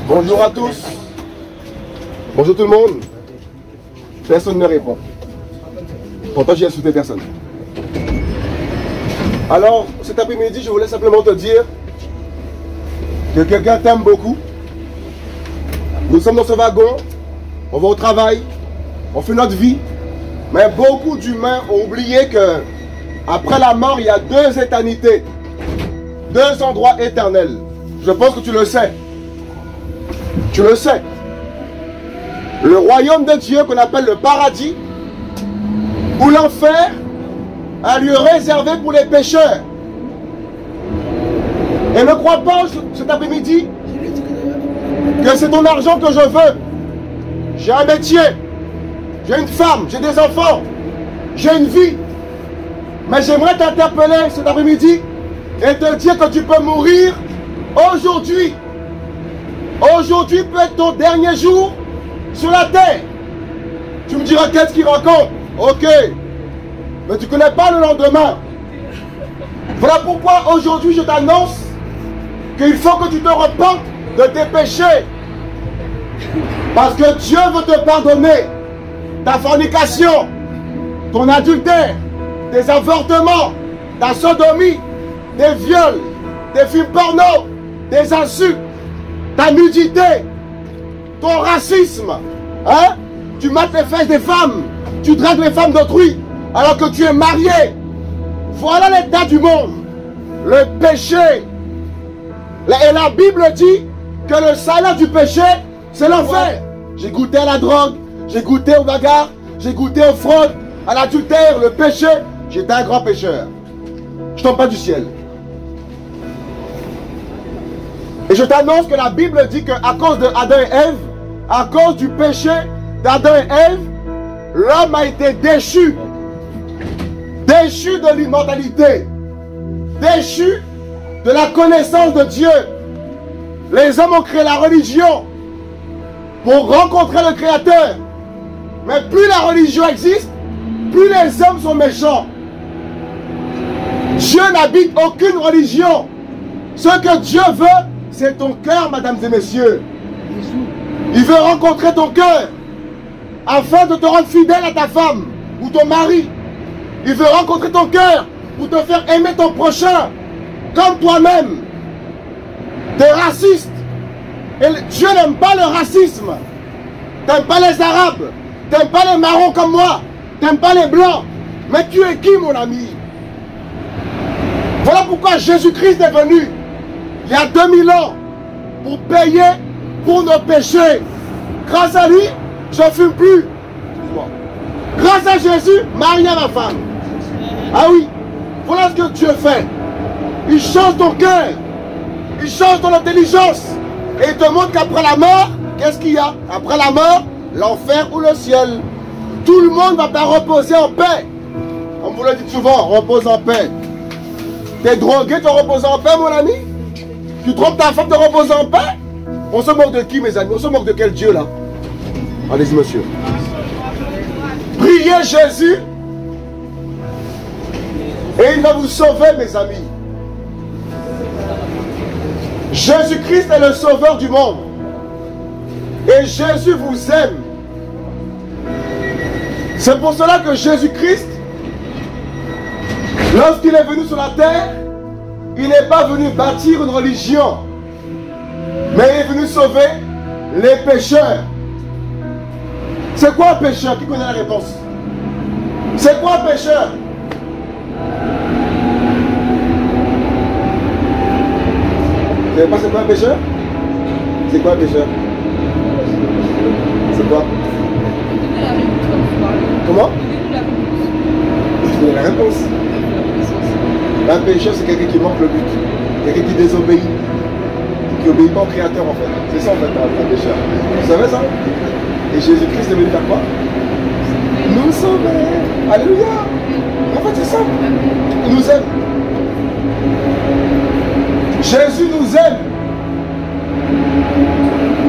Bonjour à tous. Bonjour tout le monde. Personne ne répond. Pourtant, j'ai insulté personne. Alors, cet après-midi, je voulais simplement te dire que quelqu'un t'aime beaucoup. Nous sommes dans ce wagon, on va au travail, on fait notre vie. Mais beaucoup d'humains ont oublié que après la mort, il y a deux éternités. Deux endroits éternels. Je pense que tu le sais. Tu le sais. Le royaume de Dieu qu'on appelle le paradis, ou l'enfer, un lieu réservé pour les pécheurs. Et ne crois pas cet après-midi que c'est ton argent que je veux. J'ai un métier, j'ai une femme, j'ai des enfants, j'ai une vie. Mais j'aimerais t'interpeller cet après-midi et te dire que tu peux mourir aujourd'hui. Aujourd'hui peut être ton dernier jour sur la terre. Tu me diras qu'est-ce qu'il raconte. Ok. Mais tu ne connais pas le lendemain. Voilà pourquoi aujourd'hui je t'annonce qu'il faut que tu te repentes de tes péchés. Parce que Dieu veut te pardonner ta fornication, ton adultère, tes avortements, ta sodomie, tes viols, tes films porno, tes insultes, ta nudité, ton racisme. Hein? Tu mates les fesses des femmes, tu dragues les femmes d'autrui alors que tu es marié. Voilà l'état du monde. Le péché. Et la Bible dit que le salaire du péché, c'est l'enfer. J'ai goûté à la drogue, j'ai goûté aux bagarres, j'ai goûté aux fraudes, à l'adultère, le péché. J'étais un grand pécheur. Je tombe pas du ciel. Et je t'annonce que la Bible dit qu'à cause de Adam et Ève, à cause du péché d'Adam et Ève, l'homme a été déchu. Déchu de l'immortalité. Déchu de la connaissance de Dieu. Les hommes ont créé la religion pour rencontrer le Créateur. Mais plus la religion existe, plus les hommes sont méchants. Dieu n'habite aucune religion. Ce que Dieu veut, c'est ton cœur, mesdames et messieurs. Il veut rencontrer ton cœur afin de te rendre fidèle à ta femme ou ton mari. Il veut rencontrer ton cœur pour te faire aimer ton prochain comme toi-même. Tu es raciste. Et Dieu n'aime pas le racisme. Tu n'aimes pas les Arabes. Tu n'aimes pas les marrons comme moi. Tu n'aimes pas les blancs. Mais tu es qui, mon ami? Voilà pourquoi Jésus-Christ est venu il y a 2000 ans pour payer pour nos péchés. Grâce à lui, je ne fume plus. Grâce à Jésus, marié à ma femme. Ah oui, voilà ce que Dieu fait. Il change ton cœur. Il change ton intelligence. Et il te montre qu'après la mort, qu'est-ce qu'il y a? Après la mort, l'enfer ou le ciel. Tout le monde va pas reposer en paix. Comme vous le dites souvent, repose en paix. T'es drogué, tu reposes en paix, mon ami? Tu trompes ta femme de reposer en paix? On se moque de qui, mes amis? On se moque de quel Dieu, là? Allez-y, monsieur. Priez Jésus et il va vous sauver, mes amis. Jésus-Christ est le sauveur du monde. Et Jésus vous aime. C'est pour cela que Jésus-Christ, lorsqu'il est venu sur la terre, il n'est pas venu bâtir une religion, mais il est venu sauver les pécheurs. C'est quoi un pécheur? Qui connaît la réponse? C'est quoi un pécheur? Vous savez pas c'est quoi un pécheur? C'est quoi un pécheur? C'est quoi? Comment? Vous connaissez la réponse. Un pécheur, c'est quelqu'un qui manque le but. Quelqu'un qui désobéit. Qui n'obéit pas au Créateur, en fait. C'est ça, en fait, un pécheur. Vous savez ça? Et Jésus-Christ est venu faire quoi? Nous sauver. Alléluia. En fait, c'est ça. Il nous aime. Jésus nous aime.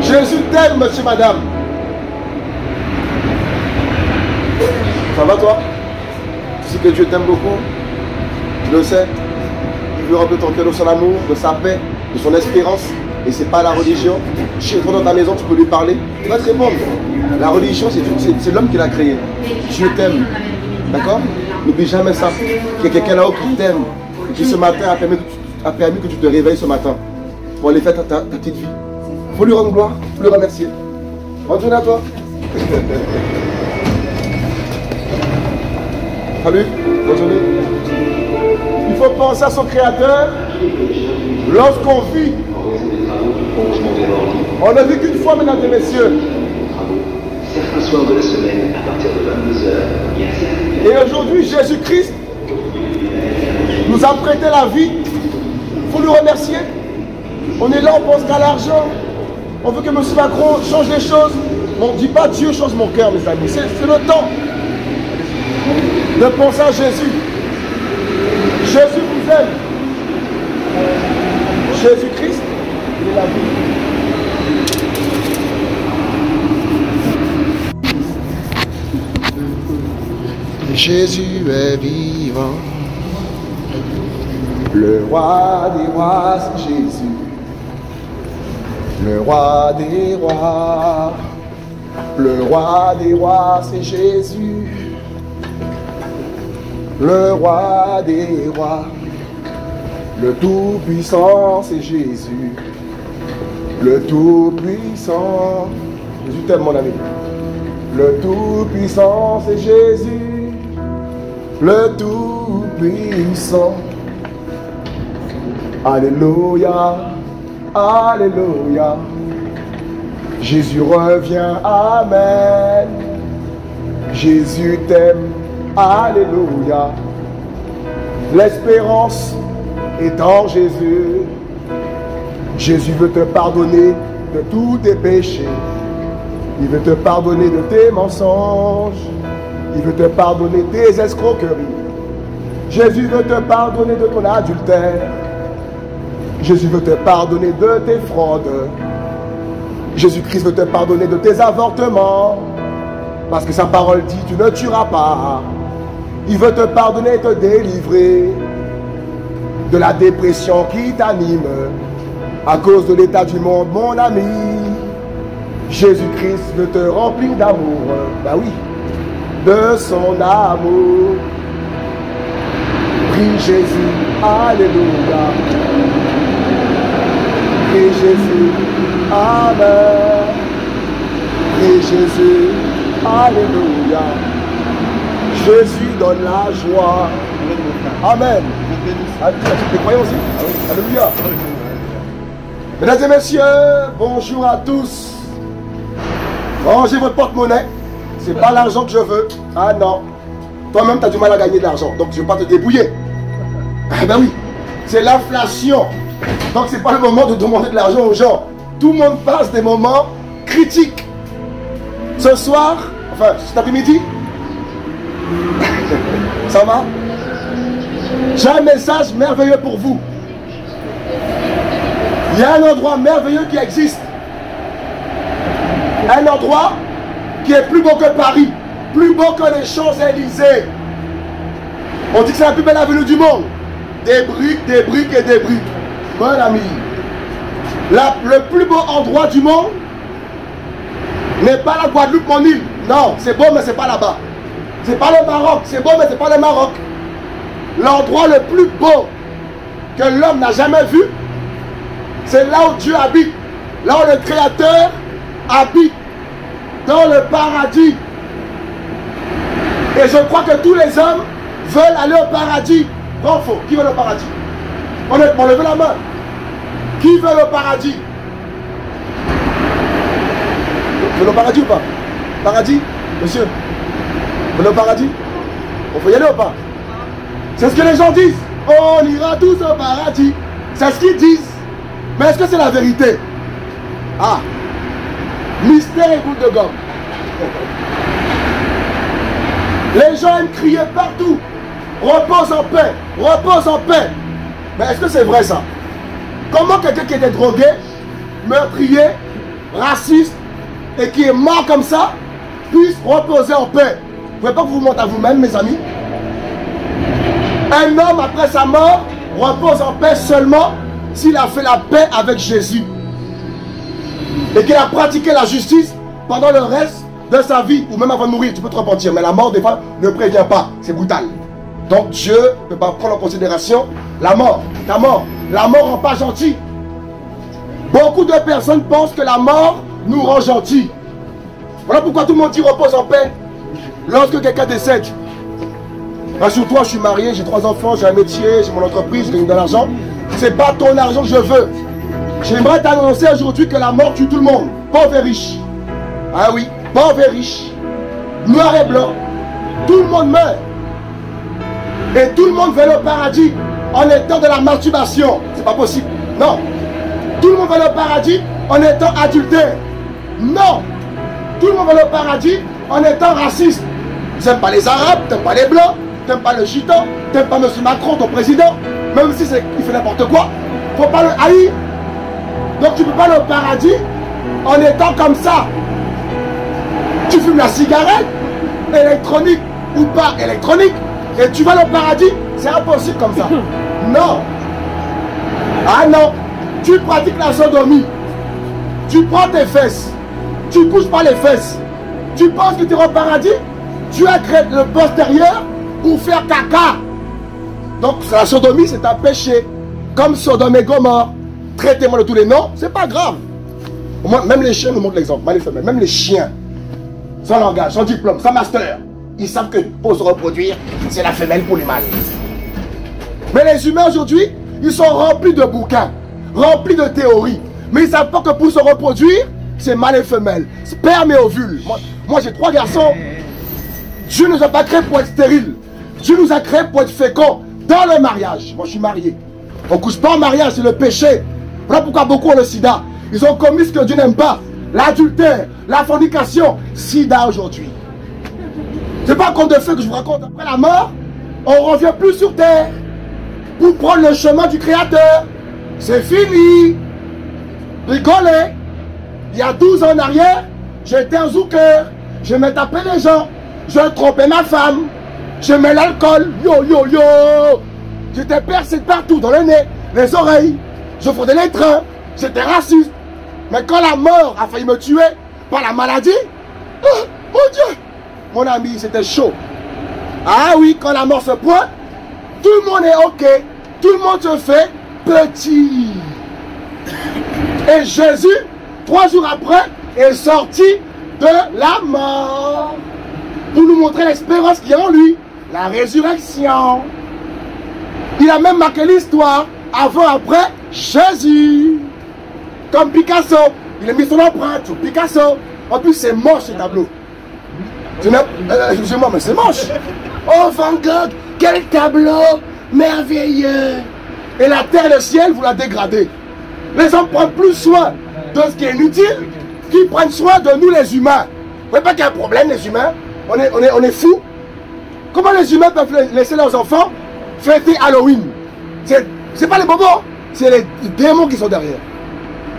Jésus t'aime, monsieur, madame. Ça va, toi? Tu sais que Dieu t'aime beaucoup. Tu le sais. Il veut remplir ton cœur de son amour, de sa paix, de son espérance. Et c'est pas la religion. Tu rentres dans ta maison, tu peux lui parler. Il va te répondre. La religion, c'est l'homme qui l'a créée. Dieu t'aime. D'accord? N'oublie jamais ça. Il y a quelqu'un là-haut qui t'aime. Et qui ce matin a permis que tu te réveilles ce matin. Pour aller faire ta petite vie. Il faut lui rendre gloire. Il faut le remercier. Bonne journée à toi. Salut. Bonne journée. Il faut penser à son créateur lorsqu'on vit. On ne vit qu'une fois, mesdames et messieurs. Certains soirs de la semaine, à partir de 22h, il y a Et aujourd'hui, Jésus-Christ nous a prêté la vie. Il faut lui remercier. On est là, on pense qu'à l'argent. On veut que M. Macron change les choses. Mais on ne dit pas Dieu change mon cœur, mes amis. C'est le temps de penser à Jésus. Jésus vous aime. Jésus-Christ, il est la vie. Jésus est vivant. Le roi des rois, c'est Jésus. Le roi des rois. Le roi des rois, c'est Jésus. Le roi des rois. Le Tout-Puissant, c'est Jésus. Le Tout-Puissant. Jésus t'aime, mon ami. Le Tout-Puissant, c'est Jésus. Le Tout-Puissant. Alléluia. Alléluia. Jésus revient. Amen. Jésus t'aime. Alléluia. L'espérance est en Jésus. Jésus veut te pardonner de tous tes péchés. Il veut te pardonner de tes mensonges. Il veut te pardonner tes escroqueries. Jésus veut te pardonner de ton adultère. Jésus veut te pardonner de tes fraudes. Jésus-Christ veut te pardonner de tes avortements. Parce que sa parole dit, tu ne tueras pas. Il veut te pardonner et te délivrer de la dépression qui t'anime à cause de l'état du monde, mon ami. Jésus-Christ veut te remplir d'amour. Ben oui, de son amour. Prie Jésus, alléluia. Prie Jésus, amen. Prie Jésus, alléluia. Jésus donne la joie. Amen. Tu croyez aussi? Alléluia. Mesdames et messieurs, bonjour à tous. Rangez votre porte-monnaie. C'est pas l'argent que je veux. Ah non. Toi-même, tu as du mal à gagner de l'argent. Donc, je ne vais pas te débrouiller. Ah ben oui. C'est l'inflation. Donc, c'est pas le moment de demander de l'argent aux gens. Tout le monde passe des moments critiques. Ce soir, enfin, cet après-midi, ça va? J'ai un message merveilleux pour vous. Il y a un endroit merveilleux qui existe. Un endroit qui est plus beau que Paris, plus beau que les Champs-Élysées. On dit que c'est la plus belle avenue du monde. Des briques, des briques et des briques. Mon ami, le plus beau endroit du monde n'est pas la Guadeloupe, mon île. Non, c'est beau, mais c'est pas là-bas. C'est pas le Maroc, c'est beau, mais c'est pas le Maroc. L'endroit le plus beau que l'homme n'a jamais vu, c'est là où Dieu habite. Là où le Créateur habite. Dans le paradis. Et je crois que tous les hommes veulent aller au paradis. Bon, faux. Qui veut le paradis? Honnêtement, levez la main. Qui veut le paradis? Vous voulez le paradis ou pas? Paradis? Monsieur? Vous voulez le paradis? On peut y aller ou pas? C'est ce que les gens disent. On ira tous au paradis. C'est ce qu'ils disent. Mais est-ce que c'est la vérité? Ah. Mystère et boule de gomme. Les gens aiment crier partout. Repose en paix. Repose en paix. Mais est-ce que c'est vrai ça? Comment quelqu'un qui était drogué, meurtrier, raciste et qui est mort comme ça puisse reposer en paix? Vous ne pouvez pas que vous mentez à vous-même, mes amis? Un homme après sa mort repose en paix seulement s'il a fait la paix avec Jésus et qu'il a pratiqué la justice pendant le reste de sa vie, ou même avant de mourir, tu peux te repentir, mais la mort des fois ne prévient pas, c'est brutal. Donc Dieu ne peut pas prendre en considération la mort, ta mort. La mort rend pas gentil. Beaucoup de personnes pensent que la mort nous rend gentils. Voilà pourquoi tout le monde dit repose en paix lorsque quelqu'un décède. Rassure-toi, je suis marié, j'ai 3 enfants, j'ai un métier, j'ai mon entreprise, je gagne de l'argent. C'est pas ton argent que je veux. J'aimerais t'annoncer aujourd'hui que la mort tue tout le monde, pauvre et riche. Ah oui, pauvre et riche, noir et blanc, tout le monde meurt. Et tout le monde veut le paradis en étant de la masturbation. C'est pas possible. Non. Tout le monde veut le paradis en étant adultère. Non. Tout le monde veut le paradis en étant raciste. Tu n'aimes pas les Arabes, tu n'aimes pas les Blancs, tu n'aimes pas le Gitan, tu n'aimes pas M. Macron, ton président. Même si il fait n'importe quoi, il ne faut pas le haïr. Donc tu ne peux pas le paradis en étant comme ça. Tu fumes la cigarette, électronique ou pas électronique, et tu vas au paradis, c'est impossible comme ça. Non. Ah non. Tu pratiques la sodomie. Tu prends tes fesses. Tu couches pas les fesses. Tu penses que tu es au paradis. Tu as créé le postérieur pour faire caca. Donc la sodomie c'est un péché. Comme Sodome et Gomorrhe. Traitez-moi de tous les noms. C'est pas grave. Même les chiens nous montrent l'exemple. Même les chiens. Sans langage, sans diplôme, sans master. Ils savent que pour se reproduire, c'est la femelle pour les mâles. Mais les humains aujourd'hui, ils sont remplis de bouquins, remplis de théories. Mais ils ne savent pas que pour se reproduire, c'est mâle et femelle, sperme et ovule. Moi j'ai 3 garçons. Dieu ne nous a pas créés pour être stériles. Dieu nous a créés pour être féconds dans le mariage. Moi je suis marié. On ne couche pas en mariage, c'est le péché. Voilà pourquoi beaucoup ont le sida. Ils ont commis ce que Dieu n'aime pas. L'adultère, la fornication, sida aujourd'hui. C'est pas un conte de fées que je vous raconte. Après la mort, on ne revient plus sur terre pour prendre le chemin du Créateur. C'est fini. Rigolez. Il y a 12 ans en arrière, j'étais un zouker. Je me tapais les gens. Je trompais ma femme. Je mets l'alcool. Yo, yo, yo. J'étais percé partout, dans le nez, les oreilles. Je fraudais les trains. J'étais raciste. Mais quand la mort a failli me tuer par la maladie, oh, mon Dieu, mon ami, c'était chaud. Ah oui, quand la mort se pointe, tout le monde est ok. Tout le monde se fait petit. Et Jésus, 3 jours après, est sorti de la mort. Pour nous montrer l'espérance qu'il y a en lui. La résurrection. Il a même marqué l'histoire. Avant, après, Jésus. Comme Picasso. Il a mis son empreinte sur Picasso. En plus, c'est moche ce tableau. Excusez-moi, mais c'est moche. Oh, Van Gogh, quel tableau merveilleux. Et la terre et le ciel, vous la dégradez. Les hommes prennent plus soin de ce qui est inutile qu'ils prennent soin de nous les humains. Vous voyez pas qu'il y a un problème, les humains? On est fous. Comment les humains peuvent laisser leurs enfants fêter Halloween? C'est pas les bobos, c'est les démons qui sont derrière.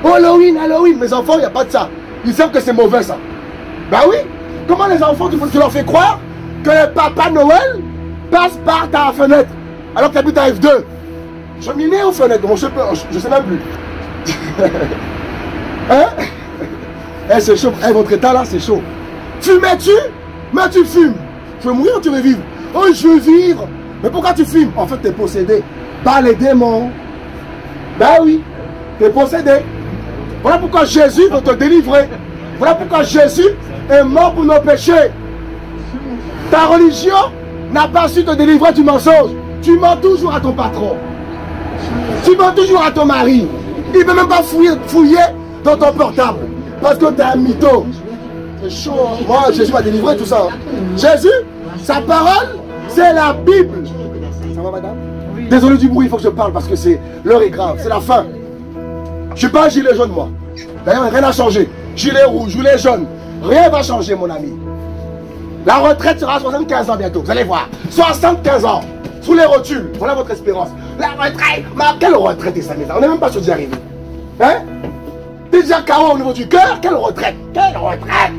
Halloween, Halloween, mes enfants, il n'y a pas de ça. Ils savent que c'est mauvais ça. Ben oui. Comment les enfants, tu leur fais croire que le Papa Noël passe par ta fenêtre alors que tu habites à F2? Cheminée ou fenêtre? Bon, je sais même plus. Hein? Eh, c'est chaud. Eh, votre état là, c'est chaud. Fumais-tu? Mais tu fumes. Tu veux mourir ou tu veux vivre? Oh, je veux vivre. Mais pourquoi tu fumes? En fait, tu es possédé par les démons. Ben oui, tu es possédé. Voilà pourquoi Jésus veut te délivrer. Voilà pourquoi Jésus est mort pour nos péchés. Ta religion n'a pas su te délivrer du mensonge. Tu mens toujours à ton patron. Tu mens toujours à ton mari. Il ne peut même pas fouiller dans ton portable. Parce que tu es un mytho. C'est chaud. Hein? Moi, Jésus m'a délivré tout ça. Hein? Jésus, sa parole, c'est la Bible. Ça va, madame? Oui. Désolé du bruit, il faut que je parle parce que l'heure est grave. C'est la fin. Je ne suis pas un gilet jaune, moi. D'ailleurs, rien n'a changé. Gilet rouge, gilet jaune. Rien ne va changer, mon ami. La retraite sera à 75 ans bientôt. Vous allez voir. 75 ans. Sous les rotules. Voilà votre espérance. La retraite. Mais quelle retraite est ça? On n'est même pas sûr d'y arriver. Hein? T'es déjà KO au niveau du cœur? Quelle retraite? Quelle retraite?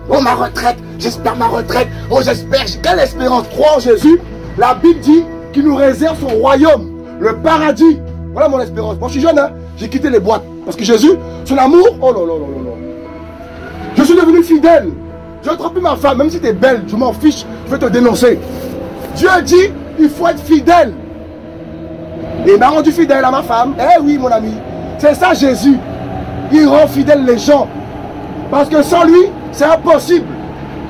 Oh, ma retraite. J'espère ma retraite. Oh, j'espère. Quelle espérance? Crois en Jésus. La Bible dit qu'il nous réserve son royaume. Le paradis. Voilà mon espérance. Moi je suis jeune, hein. J'ai quitté les boîtes. Parce que Jésus, son amour, oh là là là là là. Je suis devenu fidèle. Je ne trompe plus ma femme, même si tu es belle, je m'en fiche, je vais te dénoncer. Dieu dit, il faut être fidèle. Et il m'a rendu fidèle à ma femme. Eh oui mon ami, c'est ça Jésus. Il rend fidèle les gens. Parce que sans lui, c'est impossible.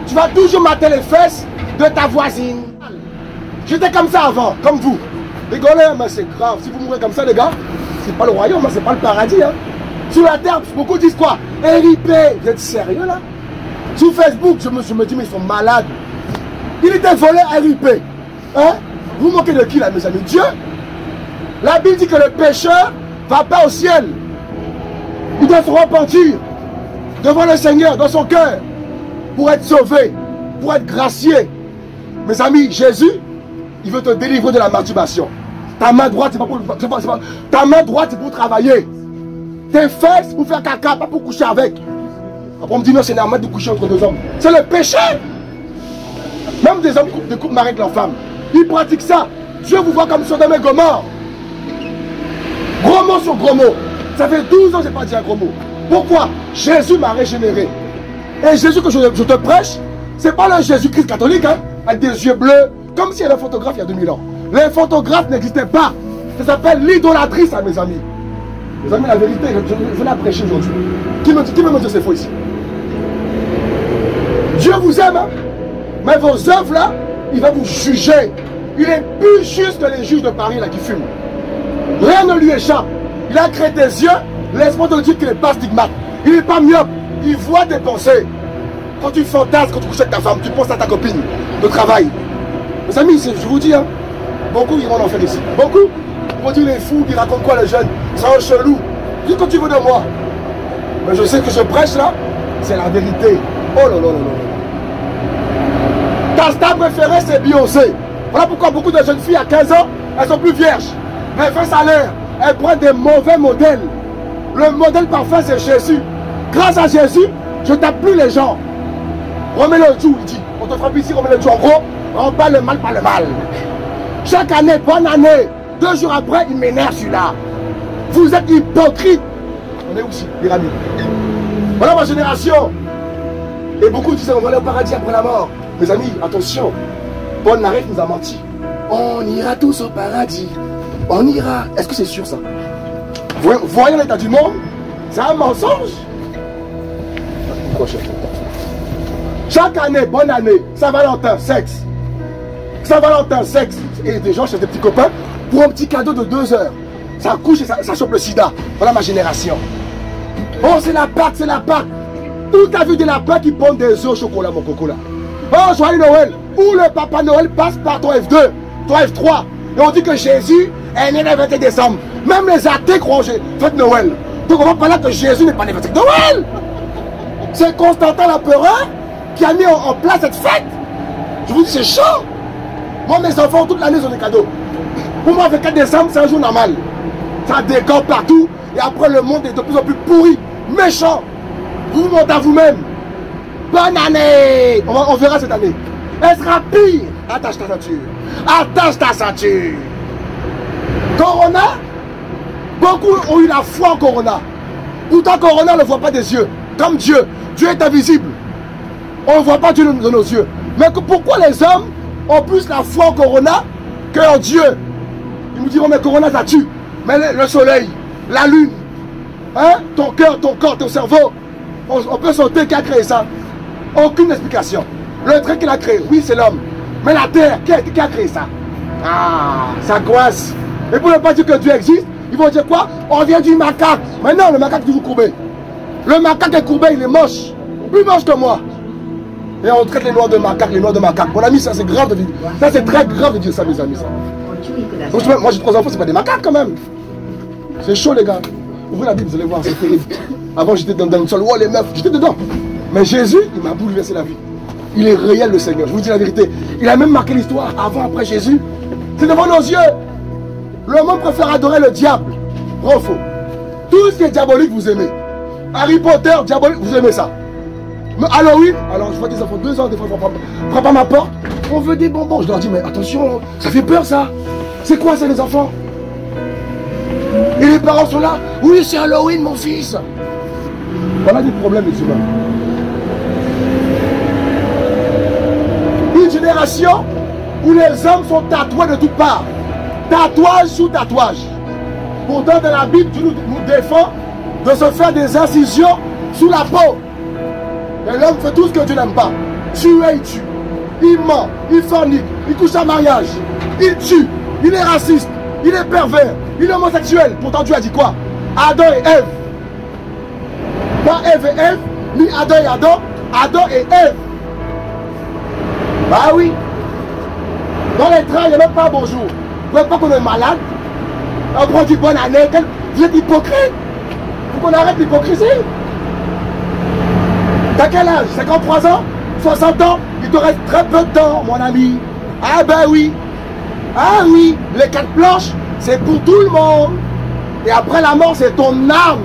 Tu vas toujours mater les fesses de ta voisine. J'étais comme ça avant, comme vous. Rigolez, mais c'est grave. Si vous mourrez comme ça, les gars, c'est pas le royaume, c'est pas le paradis. Hein. Sur la terre, beaucoup disent quoi? RIP. Vous êtes sérieux là? Sur Facebook, je me dis, mais ils sont malades. Il était volé RIP. Hein? Vous moquez de qui là, mes amis? Dieu? La Bible dit que le pécheur ne va pas au ciel. Il doit se repentir devant le Seigneur, dans son cœur, pour être sauvé, pour être gracié. Mes amis, Jésus, il veut te délivrer de la masturbation. Ta main droite, c'est pas pour, ta main droite, c'est pour travailler. Tes fesses, c'est pour faire caca, pas pour coucher avec. Après, on me dit non, c'est normal de coucher entre deux hommes. C'est le péché. Même des hommes de couple mariés avec leur femme, ils pratiquent ça. Dieu vous voit comme Sodome et Gomorrhe. Gros mot sur gros mot. Ça fait 12 ans que je n'ai pas dit un gros mot. Pourquoi? Jésus m'a régénéré. Et Jésus que je te prêche, c'est pas le Jésus-Christ catholique, hein, avec des yeux bleus, comme s'il y avait un photographe il y a 2000 ans. Les photographes n'existaient pas. Ça s'appelle l'idolâtrie, ça, mes amis. Mes amis, la vérité, je vais la prêcher aujourd'hui. Qui me dit que c'est faux ici? Dieu vous aime, hein? Mais vos œuvres là, il va vous juger. Il est plus juste que les juges de Paris là qui fument. Rien ne lui échappe. Il a créé tes yeux. Laisse-moi te dire qu'il n'est pas stigmate. Il n'est pas myope. Il voit tes pensées. Quand tu fantasmes, quand tu couches avec ta femme, tu penses à ta copine de travail. Mes amis, je vous dis, hein, beaucoup iront en enfer ici. Beaucoup. On dit les fous qui racontent quoi les jeunes? C'est un chelou. Dis ce que tu veux de moi. Mais je sais que je prêche là, c'est la vérité. Oh là là là là. Ta star préférée, c'est Beyoncé. Voilà pourquoi beaucoup de jeunes filles à 15 ans, elles sont plus vierges. Elles font salaire. Elles prennent des mauvais modèles. Le modèle parfait, c'est Jésus. Grâce à Jésus, je tape plus les gens. Remets le tout, il dit. On te frappe ici, remets le tout. En gros, on bat le mal par le mal. Chaque année, bonne année. 2 jours après, il m'énerve celui-là. Vous êtes hypocrite. On est où ici, pyramide? Voilà ma génération. Et beaucoup disaient, on va aller au paradis après la mort. Mes amis, attention. Paul Naref nous a menti. On ira tous au paradis. On ira. Est-ce que c'est sûr ça? Voyons l'état du monde. C'est un mensonge. Chaque année, bonne année, Saint-Valentin, sexe. Saint-Valentin, sexe. Et des gens chez des petits copains pour un petit cadeau de 2 heures. Ça couche et ça chope le sida. Voilà ma génération. Oh, c'est la Pâque, c'est la Pâque. Où t'as vu des lapins qui pondent des œufs au chocolat, mon coco là? Oh, joyeux Noël. Où le Papa Noël passe par ton F2, ton F3. Et on dit que Jésus est né le 21 décembre. Même les athées croient en fête Noël. Donc on va pas là que Jésus n'est pas né le 21 Noël. C'est Constantin l'empereur qui a mis en place cette fête. Je vous dis, c'est chaud. Moi, mes enfants, toute l'année, ils ont des cadeaux. Pour moi, le 4 décembre, c'est un jour normal. Ça décore partout. Et après, le monde est de plus en plus pourri, méchant. Vous vous mentez à vous-même. Bonne année. On verra cette année. Elle sera pire. Attache ta ceinture. Attache ta ceinture. Corona. Beaucoup ont eu la foi en Corona. Pourtant, Corona ne le voit pas des yeux. Comme Dieu. Dieu est invisible. On ne voit pas Dieu de nos yeux. Mais pourquoi les hommes ont plus la foi en Corona qu'en Dieu? Ils nous diront, mais Corona, ça tue. Mais le soleil, la lune, hein, ton cœur, ton corps, ton cerveau, on peut sauter qui a créé ça. Aucune explication. Le trait qu'il a créé, oui, c'est l'homme. Mais la terre, qui a créé ça? Ah, ça coince. Et pour ne pas dire que Dieu existe, ils vont dire quoi? On vient du macaque. Mais non, le macaque est toujours courbé. Le macaque est courbé, il est moche. Plus moche que moi. Et on traite les noirs de macaque, les noirs de macaque. Mon ami, ça c'est grave de dire. Ça c'est très grave de dire ça, mes amis. Ça. Donc, moi j'ai 3 enfants, c'est pas des macaques quand même. C'est chaud les gars. Ouvrez la Bible, vous allez voir, c'est terrible. Avant j'étais dans le sol, oh les meufs, j'étais dedans. Mais Jésus, il m'a bouleversé la vie. Il est réel le Seigneur, je vous dis la vérité. Il a même marqué l'histoire avant, après Jésus. C'est devant nos yeux. Le monde préfère adorer le diable. Vrai ou faux? Tout ce qui est diabolique, vous aimez. Harry Potter, diabolique, vous aimez ça. Mais Halloween, alors je vois des enfants 2 ans, des fois ils frappent à ma porte. On veut des bonbons. Je leur dis, mais attention, ça fait peur ça. C'est quoi ça les enfants? Et les parents sont là. Oui, c'est Halloween, mon fils. Voilà des problèmes, les humains. Une génération où les hommes sont tatoués de toutes parts. Tatouage sous tatouage. Pourtant, dans la Bible, Dieu nous défend de se faire des incisions sous la peau. Et l'homme fait tout ce que Dieu n'aime pas. Tuer, il tue. Il ment, il fornique, il couche en mariage. Il tue, il est raciste, il est pervers, il est homosexuel. Pourtant, Dieu a dit quoi? Adam et Ève. Pas Ève et Ève, ni Adam et Adam et Ève. Bah oui. Dans les trains, il n'y a même pas bonjour. Vous ne voyez pas qu'on est malade? On prend du bonne année. Vous êtes hypocrite. Il faut qu'on arrête l'hypocrisie. T'as quel âge? 53 ans? 60 ans? Il te reste très peu de temps, mon ami. Ah ben oui. Ah oui. Les 4 planches, c'est pour tout le monde. Et après la mort, c'est ton âme.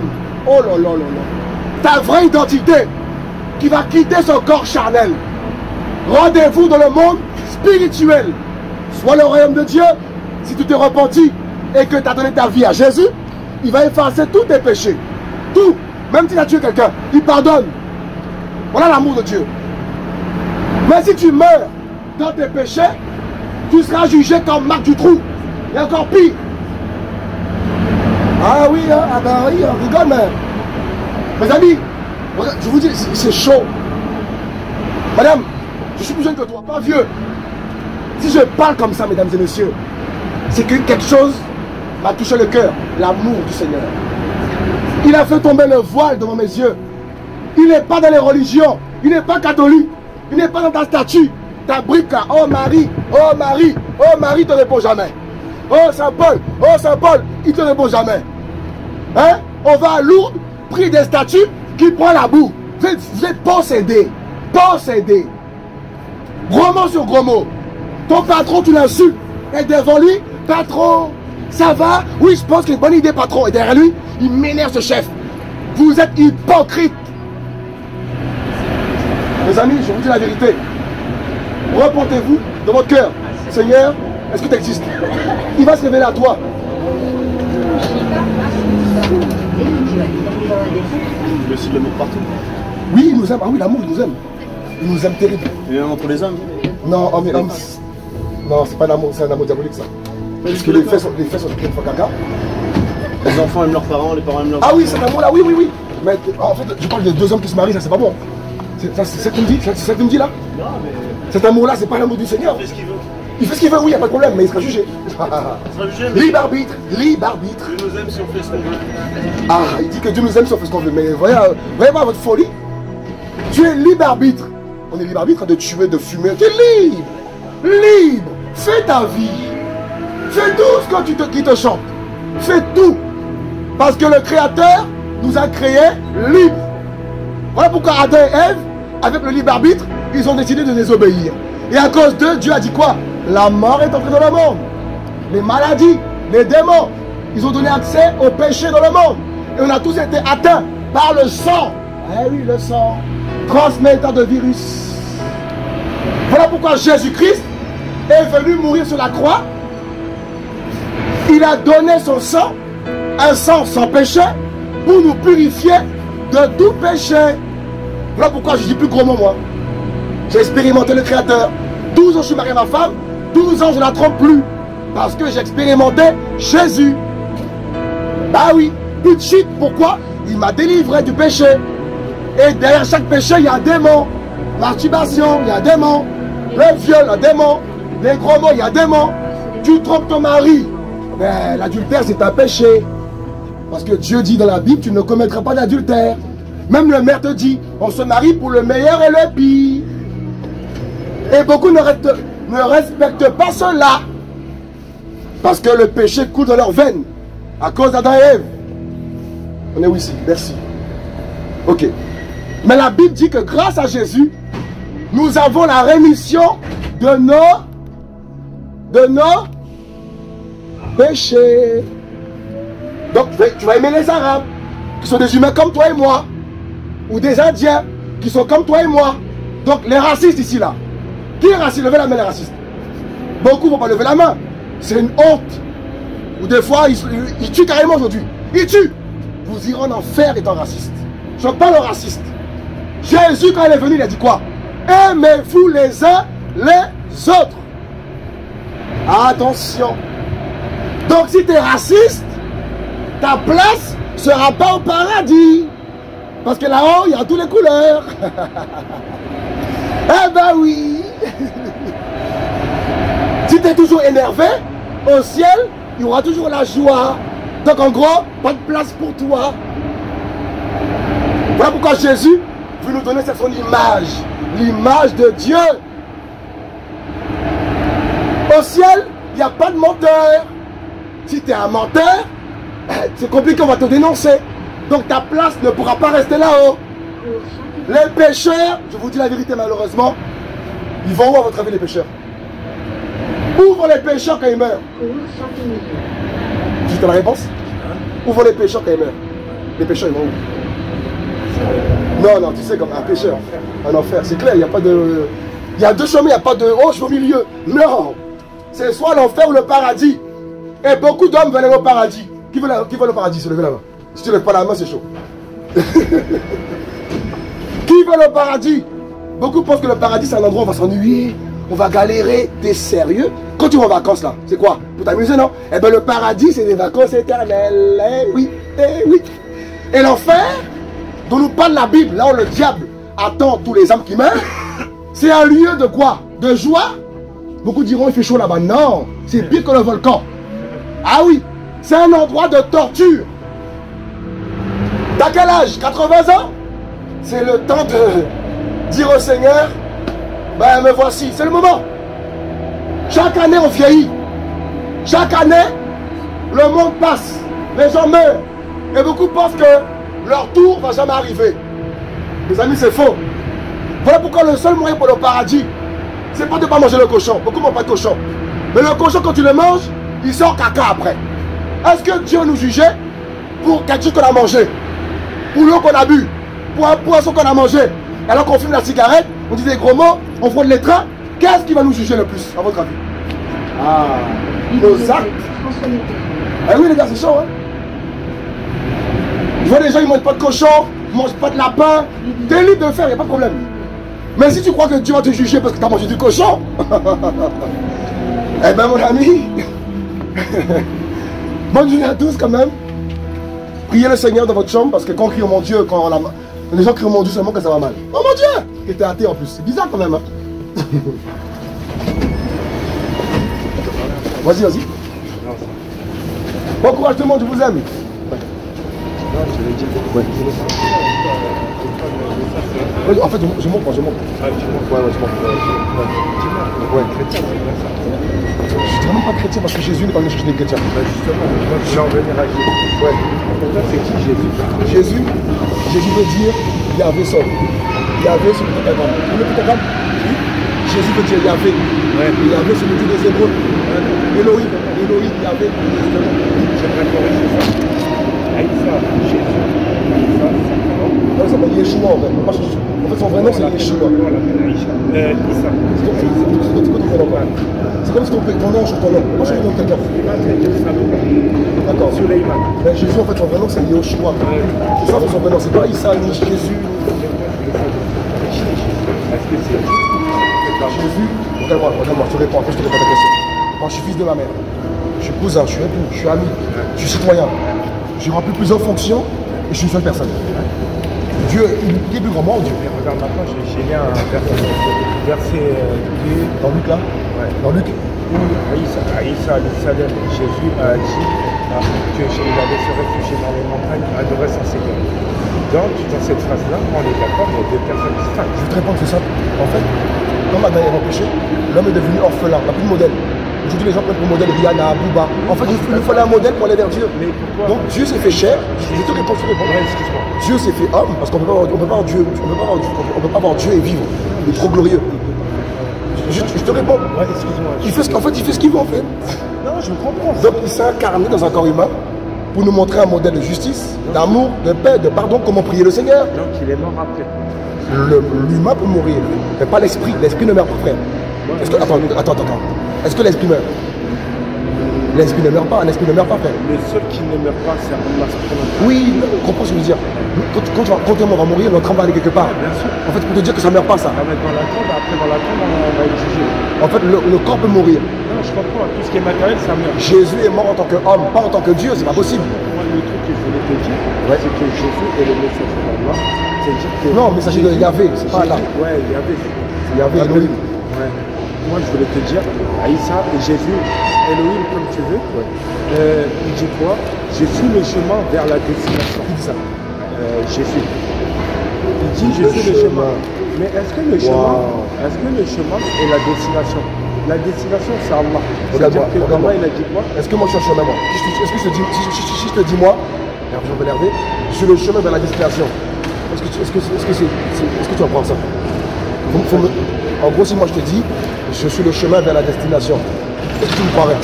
Oh là là là là. Ta vraie identité qui va quitter son corps charnel. Rendez-vous dans le monde spirituel. Soit le royaume de Dieu, si tu t'es repenti et que tu as donné ta vie à Jésus, il va effacer tous tes péchés. Tout. Même si tu as tué quelqu'un, il pardonne. Voilà l'amour de Dieu. Mais si tu meurs dans tes péchés, tu seras jugé comme Marc Dutroux. Et encore pire. Ah oui, hein, ah ben oui, on rigole, mais... Mes amis, je vous dis, c'est chaud. Madame, je suis plus jeune que toi, pas vieux. Si je parle comme ça, mesdames et messieurs, c'est que quelque chose m'a touché le cœur, l'amour du Seigneur. Il a fait tomber le voile devant mes yeux. Il n'est pas dans les religions, il n'est pas catholique, il n'est pas dans ta statue, ta brique là. Oh Marie, oh Marie, oh Marie, te répond jamais. Oh Saint-Paul, il te répond jamais. Hein? On va à Lourdes, prie des statues qui prend la boue. Vous êtes possédés, possédés. Gros mot sur gros mot. Ton patron, tu l'insultes. Et devant lui, patron, ça va? Oui, je pense qu'il y a une bonne idée, patron. Et derrière lui, il m'énerve ce chef. Vous êtes hypocrite. Mes amis, je vous dis la vérité. Reportez-vous dans votre cœur. Seigneur, est-ce que tu existes? Il va se révéler à toi. Le ciel l'amour partout. Oui, il nous aime. Ah oui, l'amour, il nous aime. Il nous aime terrible. Et même entre les hommes. Non, homme et homme. Non, c'est pas l'amour, c'est un amour diabolique ça. Parce que les faits sont des fois caca. Les enfants aiment leurs parents, les parents aiment leurs enfants. Ah oui, cet amour-là, oui, oui, oui. Mais en fait, je parle de 2 hommes qui se marient, ça c'est pas bon. C'est ça que tu me dis, c'est ça que tu me dis là? Non, mais. Cet amour-là, c'est pas l'amour du Seigneur. Il fait ce qu'il veut. Il fait ce qu'il veut, oui, il n'y a pas de problème, mais il sera jugé. Il sera jugé, mais. Libre arbitre, libre arbitre. Dieu nous aime si on fait ce qu'on veut. Ah, il dit que Dieu nous aime si on fait ce qu'on veut. Mais voyez voir votre folie. Tu es libre arbitre. On est libre arbitre de tuer, de fumer. Tu es libre. Libre. Fais ta vie. Fais tout ce que qui te chante. Fais tout. Parce que le Créateur nous a créés libres. Voilà pourquoi Adam et Ève, avec le libre arbitre, ils ont décidé de désobéir. Et à cause d'eux, Dieu a dit quoi? La mort est entrée dans le monde. Les maladies, les démons, ils ont donné accès au péché dans le monde. Et on a tous été atteints par le sang. Eh oui, le sang, transmetteur de virus. Voilà pourquoi Jésus-Christ est venu mourir sur la croix. Il a donné son sang, un sang sans péché, pour nous purifier de tout péché. Voilà pourquoi je dis plus gros mot, moi. J'ai expérimenté le Créateur. 12 ans je suis marié à ma femme, 12 ans je ne la trompe plus. Parce que j'ai expérimenté Jésus. Bah oui, plus de shit, pourquoi? Il m'a délivré du péché. Et derrière chaque péché, il y a un démon. Masturbation, il y a un démon. Le viol, un démon. Les gros mots, il y a un démon. Tu trompes ton mari. Mais l'adultère, c'est un péché. Parce que Dieu dit dans la Bible, tu ne commettras pas d'adultère. Même le maire te dit, on se marie pour le meilleur et le pire. Et beaucoup ne respectent pas cela. Parce que le péché coule dans leurs veines. À cause d'Adam et Ève. On est où ici? Merci. Ok. Mais la Bible dit que grâce à Jésus, nous avons la rémission de nos péchés. Donc tu vas aimer les Arabes, qui sont des humains comme toi et moi. Ou des Indiens, qui sont comme toi et moi. Donc les racistes ici là. Qui est raciste? Levez la main les racistes. Beaucoup ne vont pas lever la main. C'est une honte. ou des fois, ils tuent carrément aujourd'hui. Ils tuent. Vous irez en enfer étant raciste. Je parle aux racistes. Jésus, quand il est venu, il a dit quoi? Aimez-vous les uns les autres. Attention. Donc si tu es raciste, ta place ne sera pas au paradis. Parce que là-haut, il y a toutes les couleurs. Eh ben oui. Si tu es toujours énervé, au ciel, il y aura toujours la joie. Donc en gros, pas de place pour toi. Voilà pourquoi Jésus veut nous donner son image. L'image de Dieu. Au ciel, il n'y a pas de menteur. Si tu es un menteur, c'est compliqué, on va te dénoncer. Donc ta place ne pourra pas rester là-haut. Les pécheurs, je vous dis la vérité malheureusement, ils vont où à votre avis les pécheurs? Où vont les pécheurs quand ils meurent? Tu as la réponse? Où vont les pécheurs quand ils meurent? Les pécheurs ils vont où? Non, non, tu sais comme un pécheur, un enfer, c'est clair, il n'y a pas de... Il y a deux chemins, il n'y a pas de... Oh, je suis au milieu. Non. C'est soit l'enfer ou le paradis. Et beaucoup d'hommes veulent aller au paradis. Qui veut le paradis? Se lever la main. Si tu ne lèves pas la main, c'est chaud. Qui veut le paradis? Beaucoup pensent que le paradis, c'est un endroit où on va s'ennuyer, on va galérer. T'es sérieux? Quand tu vas en vacances, là, c'est quoi? Pour t'amuser, non? Eh bien, le paradis, c'est des vacances éternelles. Eh oui, eh oui. Et l'enfer, dont nous parle la Bible, là où le diable attend tous les âmes qui meurent, c'est un lieu de quoi? De joie? Beaucoup diront, il fait chaud là-bas. Non, c'est pire que le volcan. Ah oui, c'est un endroit de torture. T'as quel âge? 80 ans? C'est le temps de dire au Seigneur, ben me voici, c'est le moment. Chaque année on vieillit. Chaque année, le monde passe. Les gens meurent. Et beaucoup pensent que leur tour ne va jamais arriver. Les amis, c'est faux. Voilà pourquoi le seul moyen pour le paradis, c'est pas de ne pas manger le cochon. Beaucoup ne mangent pas de cochon. Mais le cochon, quand tu le manges, il sort caca après. Est-ce que Dieu nous jugeait pour quelque chose qu'on a mangé? Pour l'eau qu'on a bu? Pour un poisson qu'on a mangé? Alors qu'on fume la cigarette, on dit des gros mots, on frôle les trains. Qu'est-ce qui va nous juger le plus, à votre avis? Ah, nos actes. Eh oui les gars, c'est chaud, hein? Je vois des gens, ils ne mangent pas de cochon, ils ne mangent pas de lapin. T'es libre de le faire, il n'y a pas de problème. Mais si tu crois que Dieu va te juger parce que tu as mangé du cochon, eh ben mon ami, bonne journée à tous quand même. Priez le Seigneur dans votre chambre parce que quand on crie au mon Dieu, quand les gens crient au mon Dieu seulement quand ça va mal. Oh mon Dieu! Et t'es athée en plus, c'est bizarre quand même. Hein? Vas-y, vas-y. Bon courage tout le monde, je vous aime. Ouais. Ouais, en fait, je montre. Ah, tu montres. Ouais, je montre. Ouais, chrétien. Je ne suis vraiment pas chrétien parce que Jésus n'est pas venu chercher des chrétiens. Bah justement, moi je vais en venir à Jésus. Ouais. Pour toi, c'est qui Jésus? Jésus veut dire Yahvé sauve. Yahvé, c'est le pictogramme. Vous voulez le pictogramme? Oui. Jésus veut dire Yahvé. Ouais. Yahvé, c'est le Dieu des Hébreux. Elohim, Yahvé. J'aimerais corriger ça. Aïssa, Jésus. Aïssa, c'est comment? Non, il s'appelle Yeshua en fait. En fait, son vrai nom c'est Yeshua. Issa. C'est comme si ton nom change ton nom. Moi, je suis le nom de quelqu'un. D'accord. Suleiman. Mais Jésus, en fait, son vrai nom, c'est Yeshua. C'est ça, son vrai nom. C'est pas Issa, ni Jésus. Est-ce que c'est Jésus, regarde-moi, je te réponds. Après, je te réponds à ta question. Moi, je suis fils de ma mère. Je suis cousin, je suis époux, je suis ami, je suis citoyen. J'ai rempli plusieurs fonctions et je suis une seule personne. Dieu est plus grand, moi ou Dieu? Mais regarde maintenant, j'ai lu un verset dans Luc là? Ouais. Dans Luc? Où Aïssa, Jésus a dit qu'il allait se réfugier dans les montagnes, adorer son Seigneur. Donc, dans cette phrase-là, on est d'accord, il y a deux personnes distinctes. Je vais te répondre, c'est simple. En fait, quand Adam est péché, l'homme est devenu orphelin, il n'a plus de modèle. Aujourd'hui, les gens prennent pour modèle Rihanna, Booba. En fait, il nous fallait un modèle pour aller vers Dieu. Mais pourquoi? Donc, Dieu s'est fait chair. Je te réponds, Ouais, excuse-moi. Dieu s'est fait homme parce qu'on ne peut pas avoir Dieu. On peut pas avoir Dieu et vivre. Il est trop glorieux. Je te réponds. Ouais, excuse-moi. Il fait ce qu'il veut en fait. Non, je comprends. Donc, il s'est incarné dans un corps humain pour nous montrer un modèle de justice, d'amour, de paix, de pardon, comment prier le Seigneur. Donc, il est mort après. L'humain peut mourir, mais pas l'esprit. L'esprit ne meurt pas, frère. Est-ce que, attends. Est-ce que l'esprit meurt? L'esprit ne meurt pas, un esprit ne meurt pas, frère. Le seul qui ne meurt pas, c'est Allah subhanahu wa ta'ala. Oui, comprends ce que je veux dire. Quand on va mourir, notre âme va aller quelque part. Bien sûr. En fait, pour te dire que ça ne meurt pas, ça. On va mettre dans la tombe, après dans la tombe, on va être jugé. En fait, le corps peut mourir. Non, je comprends, tout ce qui est matériel, ça meurt. Jésus est mort en tant qu'homme, pas en tant que Dieu, c'est pas possible. Moi, le truc que je voulais te dire, c'est que Jésus est le messager d'Allah. C'est-à-dire que. Non, messager de Yahvé, c'est pas là. Ouais, Yahvé. C'est Yahvé, Elohim. Ouais. Moi, je voulais te dire, Aïssa et Jésus, Elohim comme tu veux, il dit quoi? Je suis le chemin vers la destination. Qui dit ça? Jésus. Il dit je suis le chemin. Mais est-ce que le chemin est la destination? La destination, c'est Allah. C'est-à-dire que Allah, il a dit quoi? Est-ce que moi je suis un chemin, moi? Est-ce que je te dis, si je te dis moi, Jean Belervé, je suis le chemin vers la destination. Est-ce que tu apprends ça? En gros, si moi je te dis, je suis le chemin vers la destination, est-ce que tu me croirais?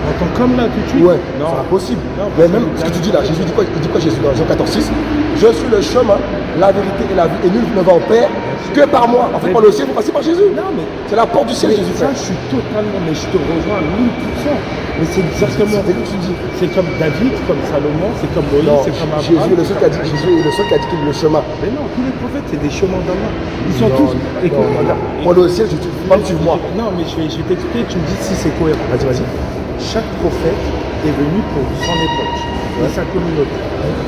En tant qu'homme là, tout de suite? Ouais, non. c'est impossible. Non, mais même ce que tu dis là, Jésus dit quoi? Il dit quoi Jésus dans Jean 14,6? Je suis le chemin, la vérité et la vie, et nul ne va au Père que par moi. En fait, pour le ciel, il faut passer par Jésus. Non, mais c'est la porte du ciel, Jésus. Ça, je suis totalement, mais je te rejoins à 1000%. Mais c'est exactement ce que tu dis. C'est comme David, comme Salomon, c'est comme Moïse, c'est comme Abraham. Jésus est le seul qui a dit qu'il est le chemin. Mais non, tous les prophètes, c'est des chemins d'Allah. Ils sont tous. Écoute, regarde. Pour le ciel, je ne suive-moi. Non, mais je vais t'expliquer, tu me dis si c'est cohérent. Vas-y. Chaque prophète est venu pour son époque et sa communauté.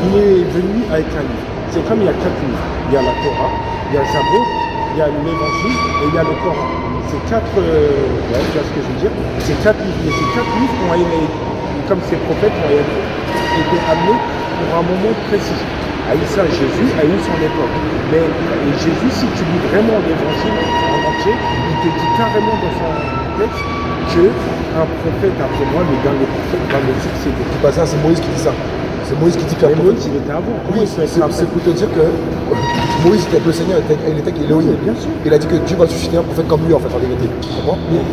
Il est venu avec un livre. C'est comme il y a 4 livres. Il y a la Torah, il y a Zabour, il y a l'Évangile et il y a le Coran. C'est 4, tu vois ce que je veux dire? C'est 4 livres. Et ces 4 livres ont été, comme ces prophètes ont été amenés pour un moment précis. Aïssa, Jésus a eu son époque. Mais Jésus, si tu lis vraiment l'Évangile en entier, il te dit carrément dans son texte qu'un prophète après moi, le dernier prophète, va me succéder. Ça, c'est Moïse qui dit ça. C'est Moïse qui dit qu'un prophète. Moïse, il était avant. Oui, c'est pour te dire que Moïse était le Seigneur, il était Elohim. Bien sûr. Il a dit que Dieu va susciter un prophète comme lui, en fait, en vérité.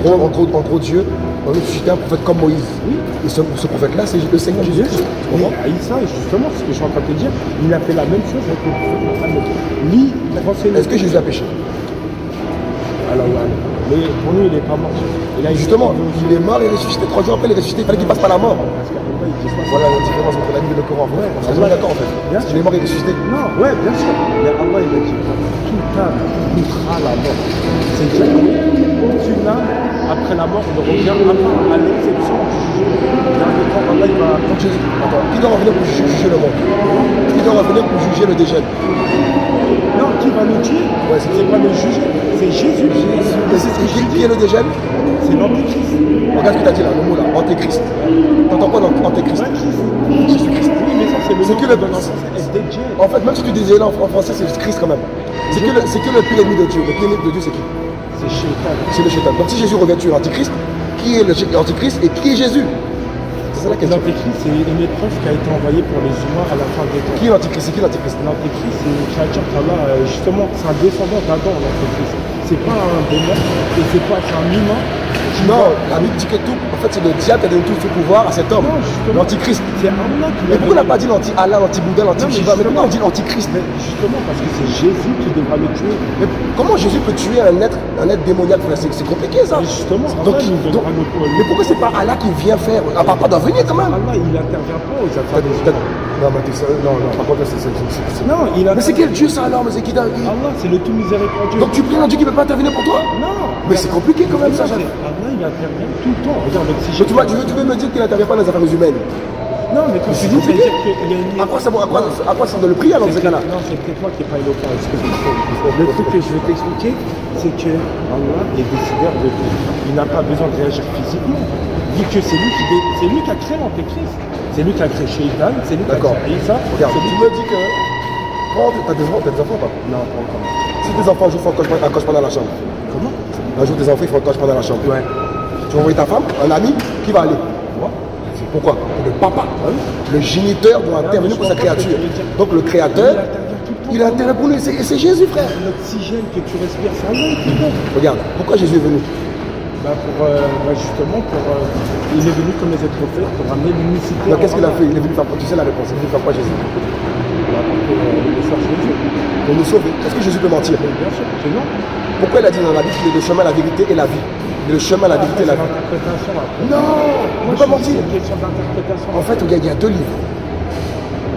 En gros, Dieu va susciter un prophète comme Moïse. Oui. Et ce prophète-là, c'est le Seigneur Jésus-Christ. Aïssa, justement, ce que je suis en train de te dire, il a fait la même chose avec le prophète Mohammed. Lui, est-ce que Jésus a péché? Alors, mais pour nous, il n'est pas mort. Et là, justement, il est mort et ressuscité. 3 jours après, il est ressuscité. Il fallait qu'il passe par la mort. Voilà la différence entre la Bible et le Coran. On est d'accord, en fait. Il est mort et ressuscité. Non, ouais, bien sûr. Mais Allah, il a dit tout âme goûtera la mort. C'est-à-dire qu'aucune âme, après la mort, ne revient à l'exception du jugement. Dernier temps, Allah, il va. Attends, qui doit revenir pour juger le monde? Qui doit revenir pour juger le dégel? Non, qui va nous tuer? Ouais, c'est pas le juger, c'est Jésus. Qui est le dégel? C'est l'antéchrist. Regarde ce que tu as dit là, le mot là, antéchrist. T'entends quoi dans antéchrist? Jésus-Christ. Oui, mais ça, c'est le nom de l'ancien. En fait, même si tu disais là en français, c'est Christ quand même. C'est que le pire ennemi de Dieu. Le pire ennemi de Dieu, c'est qui? C'est Shaitan. C'est le Shaitan. Donc si Jésus revient tuer l'antéchrist, qui est l'antéchrist et qui est Jésus? C'est ça la question. L'antéchrist, c'est une épreuve qui a été envoyée pour les humains à la fin des temps. Qui est l'antéchrist? C'est qui l'antéchrist? L'antéchrist, c'est une créature qu'Allah, justement, c'est un descendant d'Adam, l'antéchrist. C'est pas un démon, et c'est un humain. Non, la Bible dit que tout, en fait, c'est le diable qui a donné tout ce pouvoir à cet homme. L'antichrist. C'est Allah qui. Mais pourquoi on n'a pas dit l'anti-Allah, l'anti-Bouddha, l'anti-Shiva? Mais pourquoi on dit l'antichrist? Justement parce que c'est Jésus qui devra le tuer. Mais comment Jésus peut tuer un être démoniaque? C'est compliqué ça. Mais justement, mais pourquoi c'est pas Allah qui vient faire? Ah, pas d'en venir quand même. Allah, il n'intervient pas aux affaires des hommes. Non, mais non, par contre, c'est. Non, mais c'est quel Dieu ça alors? Mais c'est qui Allah, c'est le tout miséricordieux. Donc tu pries un Dieu qui ne peut pas intervenir pour toi? Non. Mais c'est compliqué quand même ça. Allah, il intervient tout le temps. Regarde, si tu veux me dire qu'il n'intervient pas dans les affaires humaines? Non, mais quand c'est compliqué. À quoi ça de le prier alors dans ce cas-là? Non, c'est peut-être moi qui n'ai pas éloquent. Le truc que je vais t'expliquer, c'est que Allah est décideur de tout. Il n'a pas besoin de réagir physiquement. Vu que c'est lui qui a créé l'antéchrist. C'est lui qui a créé Shaitan, c'est lui qui a créé ça. Regarde, tu me dis que quand t'as des enfants ou pas? Non, pas encore. Si tes enfants un jour font un cauchemar dans la chambre. Comment? Un jour tes enfants ils font un cauchemar dans la chambre. Ouais. Tu vas envoyer ta femme, un ami, qui va aller? Moi. Pourquoi? Le papa, le géniteur doit intervenir pour sa créature. Donc le créateur, il a intérêt pour nous. C'est Jésus, frère. L'oxygène que tu respires, c'est Allah. Regarde, pourquoi Jésus est venu? Justement, il est venu comme les autres prophètes pour amener l'unicité. Qu'est-ce qu'il a fait? Il est venu faire quoi? Tu sais la réponse. Il est venu faire quoi, Jésus? Le message de Dieu. Pour nous sauver. Est-ce que Jésus peut mentir? Bien sûr, c'est non. Pourquoi il a dit dans la Bible qu'il est le chemin, la vérité et la vie? le chemin, la vérité, la vie. L'interprétation après. Non, on ne peut pas mentir. C'est une question d'interprétation. En fait, il y a deux livres.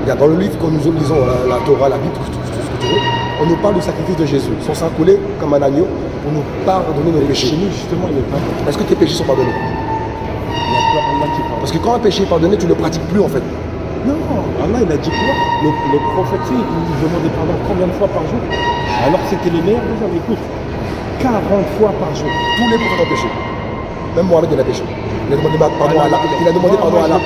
Il y a dans le livre que nous lisons, la Torah, la Bible, tout ce que tu veux, on nous parle du sacrifice de Jésus. Son sang coulé comme un agneau pour nous pardonner nos péchés. Chez nous, justement, il n'est pas. Est-ce que tes péchés sont pardonnés? Il y a peur Allah qui parle. Parce que quand un péché est pardonné, tu ne le pratiques plus en fait. Non, Allah, il a dit quoi? Le prophète, il demandait pardon combien de fois par jour? Alors c'était les meilleurs des hommes. Écoute, 40 fois par jour. Tous les prophètes ont péché. Même Mohamed, il a péché. Il a demandé pardon à Allah. Il a demandé pardon à Allah.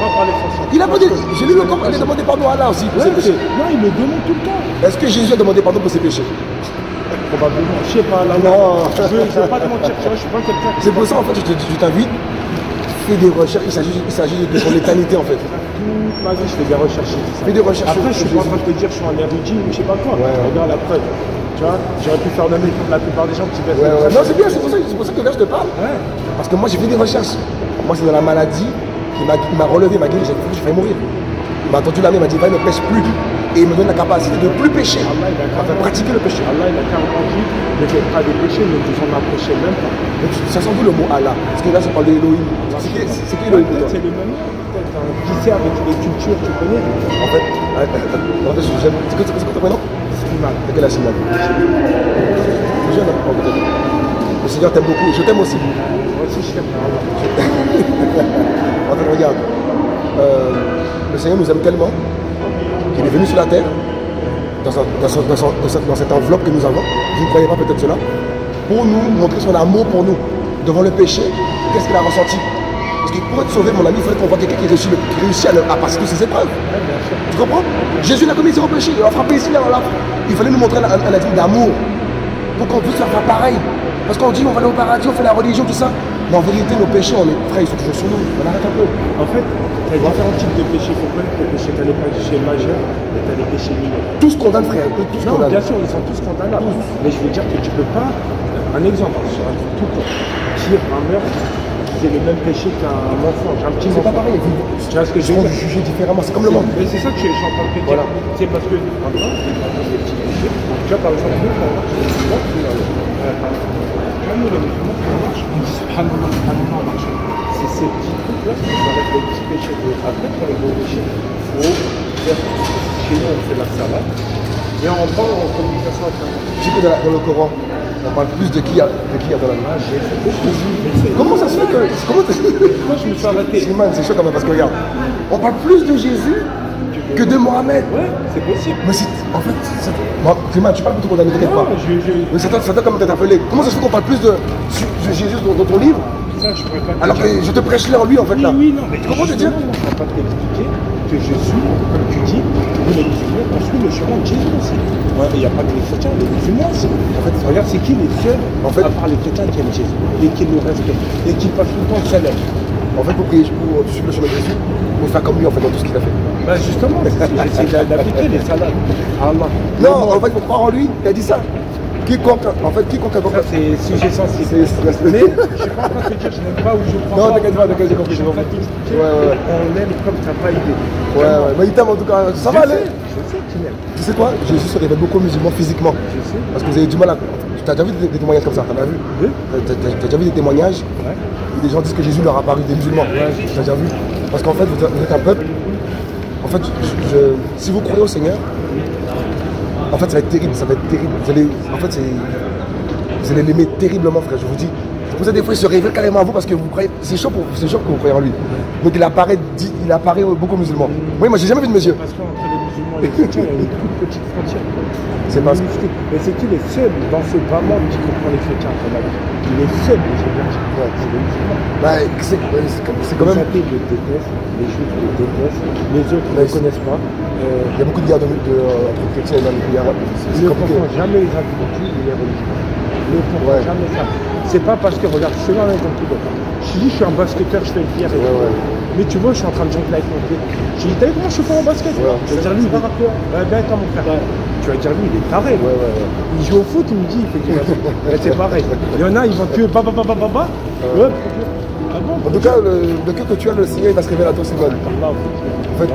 Il a demandé, j'ai lu le Coran, il a demandé pardon à Allah aussi pour ses péchés. Non, il le demande tout le temps. Est-ce que Jésus a demandé pardon pour ses péchés? Probablement. Je sais pas, là. Non. Je vais pas te mentir, tu vois, je suis pas quelqu'un. C'est pour ça en fait, je t'invite, fais des recherches, il s'agit de ton éternité en fait. Toute ma vie, je fais des recherches. Fais des recherches. Après, je suis pas en train de te dire, je suis un érudit ou je sais pas quoi. Ouais. Regarde la preuve. Tu vois, j'aurais pu faire le même comme la plupart des gens qui veulent. Ouais. Non, c'est bien, c'est pour ça que là je te parle. Ouais. Parce que moi j'ai fait des recherches. Moi c'est dans la maladie, il m'a relevé, il m'a guéri, j'ai failli mourir. Il m'a entendu la main, il m'a dit, va, ne pêche plus. Et il me donne la capacité de plus pécher. Allah, il a Enfin, pratiquer le péché. Allah, il a carrément dit, ne faites pas des péchés, ne vous en approchez même pas. Ça sent d'où le mot Allah? Parce que là je parle d'Elohim. C'est qui Elohim pour toi? C'est le même nom, peut-être. Qui sait avec les cultures, tu connais? En fait, c'est quoi ton prénom? Slimane. C'est quel âge Slimane? Jeune, hein? Oh, peut-être. Le Seigneur t'aime beaucoup, je t'aime aussi. Moi aussi, je t'aime. En fait, regarde, le Seigneur nous aime tellement qu'il est venu sur la terre, dans cette enveloppe que nous avons, vous ne croyez pas peut-être cela, pour nous montrer son amour pour nous. Devant le péché, qu'est-ce qu'il a ressenti? Parce que pour être sauvé, mon ami, il fallait qu'on voit quelqu'un qui réussit à passer toutes ses épreuves. Tu comprends? Jésus n'a commis zéro péché, il a frappé ici, là, là. Il fallait nous montrer un attitude d'amour pour qu'on puisse faire pareil. Parce qu'on dit on va aller au paradis, on fait la religion, tout ça. Mais en vérité, nos péchés, frère, ils sont toujours sur nous. On arrête un peu. En fait, tu as différents types de péchés. Il faut connaître le péché. Tu as les péchés majeurs et tu as les péchés mineurs. Tous condamnent, frère. Tous Non, condamnent. bien sûr, ils sont tous condamnables. Mais je veux dire que tu peux pas. Un exemple, sur un tout con, qui un meurtre, c'est le même péché qu'un enfant. J'ai un petit C'est enfant. pas pareil. Tu vois ce que je Ils veux sont dire? jugés différemment. C'est comme le monde. Mais c'est ça que je suis en train de te dire. Voilà. C'est parce que un homme, il des petits péchés. Tu vois, par exemple, nous, quand on marche, les musulmans, quand nous, les musulmans, quand on marche, on dit subhanallah, subhanallah, on marche. C'est ces petits trucs-là qui nous arrêtent les petits péchés. Après, quand ils vont au péché, il faut faire. Chez nous, on fait la salade. Et on parle en communication avec un homme. Tu sais que dans le Coran, on parle plus de qui il y a dans la main. J'ai fait beaucoup. Comment ça se fait que. Moi, je me suis arrêté. Slimane, c'est chaud quand même parce que regarde, on parle plus de Jésus que de Mohamed. Ouais, c'est possible. Mais c'est. En fait, Slimane, tu parles pour tout condamner, t'inquiète pas. Non, Mais ça doit comme t'interpeller. Comment ça se fait qu'on parle plus de Jésus dans ton livre ça, je pourrais pas te alors dire. que je te prêche là en lui en fait là? Oui, non, mais Tu comprends ce que je veux dire? justement, on ne va pas t'expliquer que je suis, comme tu dis, nous les musulmans, on suit le chemin de Jésus aussi. Ouais, il n'y a pas que les chrétiens, les musulmans aussi. En fait, regarde, c'est qui les seuls, En fait- à part les chrétiens qui aiment Jésus, et qui nous respectent, et qui passent tout le temps le salaire. En fait, pour prier, pour suivre le chemin de Jésus, il faut faire comme lui en fait dans tout ce qu'il a fait. Bah justement, c'est ce que j'essaie d'appliquer, les salades. Allah. Non, en fait, il faut croire en lui, il a dit ça. Quiconque a Ça, c'est sujet sensible. Mais je suis pas en train de te dire, je n'aime pas ou je prends Non, pas. t'inquiète pas, j'ai compris. Je suis en train de t'expliquer, Ouais. on aime comme tu n'as pas idée. Ouais, mais il t'aime en tout cas, ça va aller. Je sais que tu l'aimes. Tu sais quoi? Jésus se révèle beaucoup aux musulmans physiquement. Je sais. Parce que vous avez du mal à. Tu as déjà vu des témoignages comme ça, t'as déjà vu? Oui. T'as déjà vu des témoignages Ouais. où des gens disent que Jésus leur a apparu des musulmans? T'as déjà vu? Parce qu'en fait, vous êtes un peuple. En fait, si vous croyez au Seigneur, en fait, ça va être terrible, ça va être terrible. En fait, vous allez l'aimer terriblement, frère, je vous dis. Vous savez, des fois, il se révèle carrément à vous parce que vous croyez. C'est chaud que vous croyez en lui. Donc il apparaît beaucoup aux musulmans. Oui, moi, j'ai jamais vu de mes yeux. Parce qu'entre les musulmans et les chrétiens, il y a une toute petite frontière. C'est parce que. Mais c'est qui les seuls dans ce bas monde qui comprend les chrétiens à ton avis? Les seuls, je veux dire, c'est les musulmans. Bah, c'est quand Les même. athées le détestent, les juifs le détestent, les autres ne le connaissent pas. Il y a beaucoup de guerres entre chrétiens et dans les pays arabes. Ils C'est ne compliqué. confondent jamais les individus et les religions. Ils ne confondent Ouais. jamais ça. C'est pas parce que, regarde, je te donne un exemple tout bête. Je dis, je suis un basketteur, je fais le pierre et tout. Ouais. Mais tu vois, je suis en train de jongler avec mon pied. Je dis, t'as vu comment je suis fort en basket? Ouais. Je vais dire, lui, il va rappeler. Ben, attends, mon frère. Tu vas dire, lui, il est taré. Ouais. Il joue au foot, il me dit, il fait du basket. Ben, c'est pareil. Il y en a, ils vont tuer, hop. Ah bon? En tout cas, le cœur que tu as, le Seigneur, il va se révéler à toi, Simone. Allah, En fait,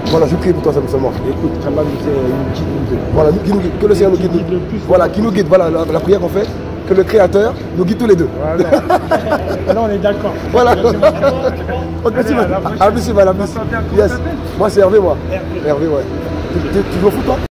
voilà, je prie pour toi seulement. écoute, qu'Allah nous guide, nous guide. Voilà, que le Seigneur nous guide. Qui guide le plus. Voilà, qui nous guide. Voilà, la prière qu'on fait, que le Créateur nous guide tous les deux. Voilà. Là, on est d'accord. Voilà. Ok, merci, à plus, à plus. Yes. Moi, c'est Hervé, moi. Hervé, ouais. Tu joues au foot, toi?